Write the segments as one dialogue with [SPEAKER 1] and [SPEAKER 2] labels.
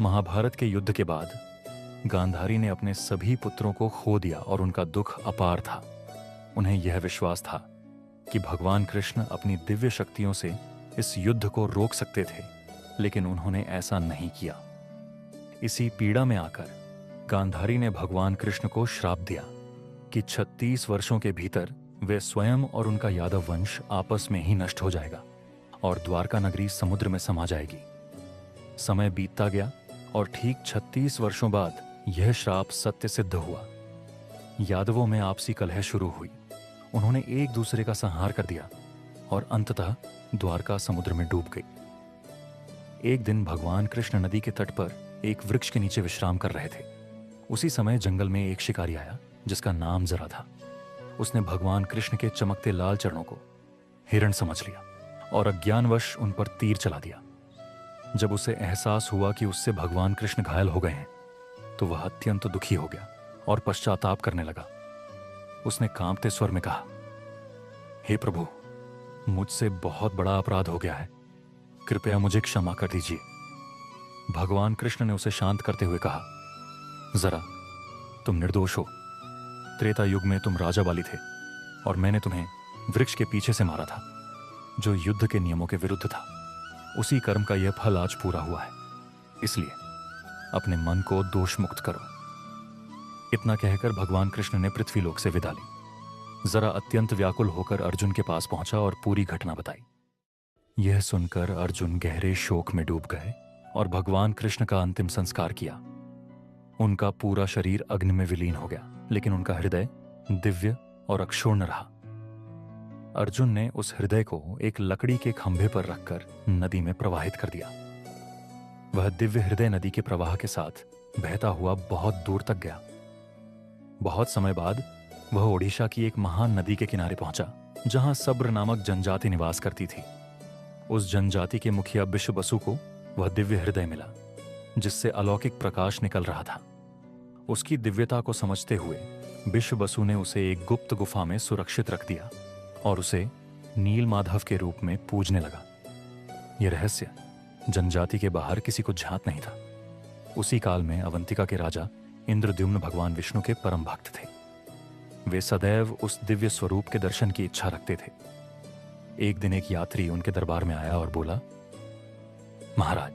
[SPEAKER 1] महाभारत के युद्ध के बाद गांधारी ने अपने सभी पुत्रों को खो दिया और उनका दुख अपार था। उन्हें यह विश्वास था कि भगवान कृष्ण अपनी दिव्य शक्तियों से इस युद्ध को रोक सकते थे, लेकिन उन्होंने ऐसा नहीं किया। इसी पीड़ा में आकर गांधारी ने भगवान कृष्ण को श्राप दिया कि 36 वर्षों के भीतर वे स्वयं और उनका यादव वंश आपस में ही नष्ट हो जाएगा और द्वारका नगरी समुद्र में समा जाएगी। समय बीतता गया और ठीक 36 वर्षों बाद यह श्राप सत्य सिद्ध हुआ। यादवों में आपसी कलह शुरू हुई। उन्होंने एक दूसरे का संहार कर दिया और अंततः द्वारका समुद्र में डूब गई। एक दिन भगवान कृष्ण नदी के तट पर एक वृक्ष के नीचे विश्राम कर रहे थे। उसी समय जंगल में एक शिकारी आया जिसका नाम जरा था। उसने भगवान कृष्ण के चमकते लाल चरणों को हिरण समझ लिया और अज्ञानवश उन पर तीर चला दिया। जब उसे एहसास हुआ कि उससे भगवान कृष्ण घायल हो गए हैं, तो वह अत्यंत दुखी हो गया और पश्चाताप करने लगा। उसने कांपते स्वर में कहा, हे प्रभु, मुझसे बहुत बड़ा अपराध हो गया है, कृपया मुझे क्षमा कर दीजिए। भगवान कृष्ण ने उसे शांत करते हुए कहा, जरा तुम निर्दोष हो। त्रेता युग में तुम राजा वाली थे और मैंने तुम्हें वृक्ष के पीछे से मारा था, जो युद्ध के नियमों के विरुद्ध था। उसी कर्म का यह फल आज पूरा हुआ है, इसलिए अपने मन को दोष मुक्त करो। इतना कहकर भगवान कृष्ण ने पृथ्वीलोक से विदा ली। जरा अत्यंत व्याकुल होकर अर्जुन के पास पहुंचा और पूरी घटना बताई। यह सुनकर अर्जुन गहरे शोक में डूब गए और भगवान कृष्ण का अंतिम संस्कार किया। उनका पूरा शरीर अग्नि में विलीन हो गया, लेकिन उनका हृदय दिव्य और अक्षुण्ण रहा। अर्जुन ने उस हृदय को एक लकड़ी के खंभे पर रखकर नदी में प्रवाहित कर दिया। वह दिव्य हृदय नदी के प्रवाह के साथ बहता हुआ बहुत दूर तक गया। बहुत समय बाद वह ओडिशा की एक महान नदी के किनारे पहुंचा, जहां सब्र नामक जनजाति निवास करती थी। उस जनजाति के मुखिया विश्ववसु को वह दिव्य हृदय मिला, जिससे अलौकिक प्रकाश निकल रहा था। उसकी दिव्यता को समझते हुए विश्ववसु ने उसे एक गुप्त गुफा में सुरक्षित रख दिया और उसे नील माधव के रूप में पूजने लगा। यह रहस्य जनजाति के बाहर किसी को ज्ञात नहीं था। उसी काल में अवंतिका के राजा इंद्रद्युम्न भगवान विष्णु के परम भक्त थे। वे सदैव उस दिव्य स्वरूप के दर्शन की इच्छा रखते थे। एक दिन एक यात्री उनके दरबार में आया और बोला, महाराज,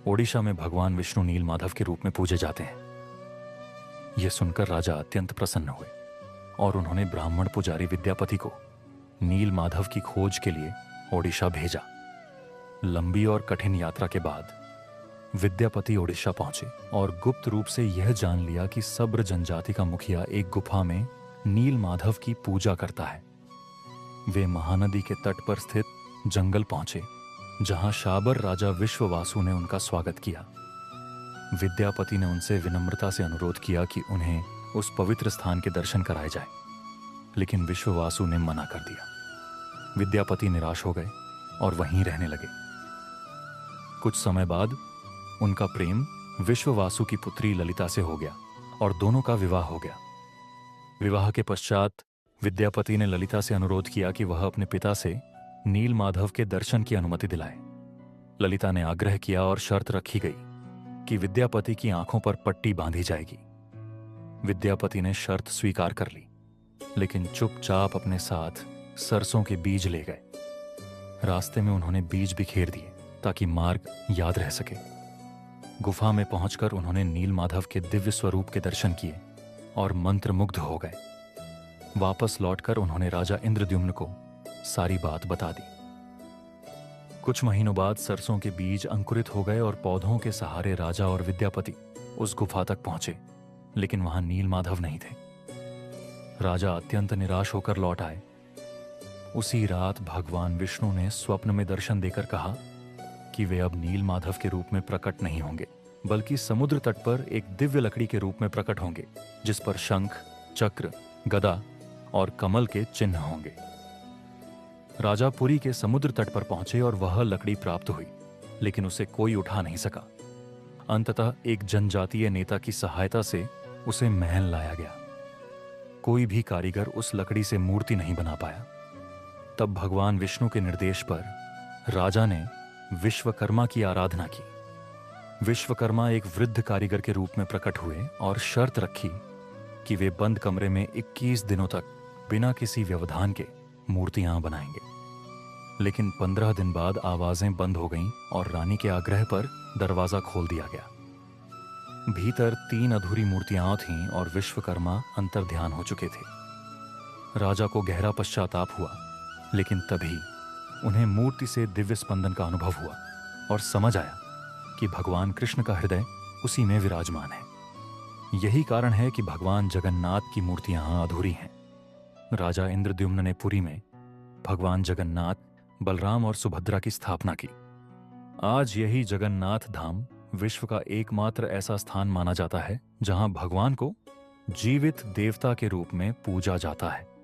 [SPEAKER 1] ओडिशा में भगवान विष्णु नील माधव के रूप में पूजे जाते हैं। यह सुनकर राजा अत्यंत प्रसन्न हुए और उन्होंने ब्राह्मण पुजारी विद्यापति को नील माधव की खोज के लिए ओडिशा भेजा। लंबी और कठिन यात्रा के बाद विद्यापति ओडिशा पहुंचे और गुप्त रूप से यह जान लिया कि सब्र जनजाति का मुखिया एक गुफा में नील माधव की पूजा करता है। वे महानदी के तट पर स्थित जंगल पहुंचे, जहां शाबर राजा विश्ववासु ने उनका स्वागत किया। विद्यापति ने उनसे विनम्रता से अनुरोध किया कि उन्हें उस पवित्र स्थान के दर्शन कराए जाए, लेकिन विश्ववासु ने मना कर दिया। विद्यापति निराश हो गए और वहीं रहने लगे। कुछ समय बाद उनका प्रेम विश्ववासु की पुत्री ललिता से हो गया और दोनों का विवाह हो गया। विवाह के पश्चात विद्यापति ने ललिता से अनुरोध किया कि वह अपने पिता से नील माधव के दर्शन की अनुमति दिलाए। ललिता ने आग्रह किया और शर्त रखी गई कि विद्यापति की आंखों पर पट्टी बांधी जाएगी। विद्यापति ने शर्त स्वीकार कर ली, लेकिन चुपचाप अपने साथ सरसों के बीज ले गए। रास्ते में उन्होंने बीज बिखेर दिए ताकि मार्ग याद रह सके। गुफा में पहुंचकर उन्होंने नील माधव के दिव्य स्वरूप के दर्शन किए और मंत्रमुग्ध हो गए। वापस लौटकर उन्होंने राजा इंद्रद्युम्न को सारी बात बता दी। कुछ महीनों बाद सरसों के बीज अंकुरित हो गए और पौधों के सहारे राजा और विद्यापति उस गुफा तक पहुंचे, लेकिन वहां नील माधव नहीं थे। राजा अत्यंत निराश होकर लौट आए। उसी रात भगवान विष्णु ने स्वप्न में दर्शन देकर कहा कि वे अब नील माधव के रूप में प्रकट नहीं होंगे, बल्कि समुद्र तट पर एक दिव्य लकड़ी के रूप में प्रकट होंगे, जिस पर शंख, चक्र, गदा और कमल के चिन्ह होंगे। राजा पुरी के समुद्र तट पर पहुंचे और वह लकड़ी प्राप्त हुई, लेकिन उसे कोई उठा नहीं सका। अंततः एक जनजातीय नेता की सहायता से उसे महल लाया गया। कोई भी कारीगर उस लकड़ी से मूर्ति नहीं बना पाया। तब भगवान विष्णु के निर्देश पर राजा ने विश्वकर्मा की आराधना की। विश्वकर्मा एक वृद्ध कारीगर के रूप में प्रकट हुए और शर्त रखी कि वे बंद कमरे में 21 दिनों तक बिना किसी व्यवधान के मूर्तियां बनाएंगे। लेकिन 15 दिन बाद आवाजें बंद हो गईं और रानी के आग्रह पर दरवाजा खोल दिया गया। भीतर 3 अधूरी मूर्तियां थीं और विश्वकर्मा अंतर्ध्यान हो चुके थे। राजा को गहरा पश्चाताप हुआ, लेकिन तभी उन्हें मूर्ति से दिव्य स्पंदन का अनुभव हुआ और समझ आया कि भगवान कृष्ण का हृदय उसी में विराजमान है। यही कारण है कि भगवान जगन्नाथ की मूर्तियां अधूरी हैं। राजा इंद्रद्युम्न ने पुरी में भगवान जगन्नाथ, बलराम और सुभद्रा की स्थापना की। आज यही जगन्नाथ धाम विश्व का एकमात्र ऐसा स्थान माना जाता है जहां भगवान को जीवित देवता के रूप में पूजा जाता है।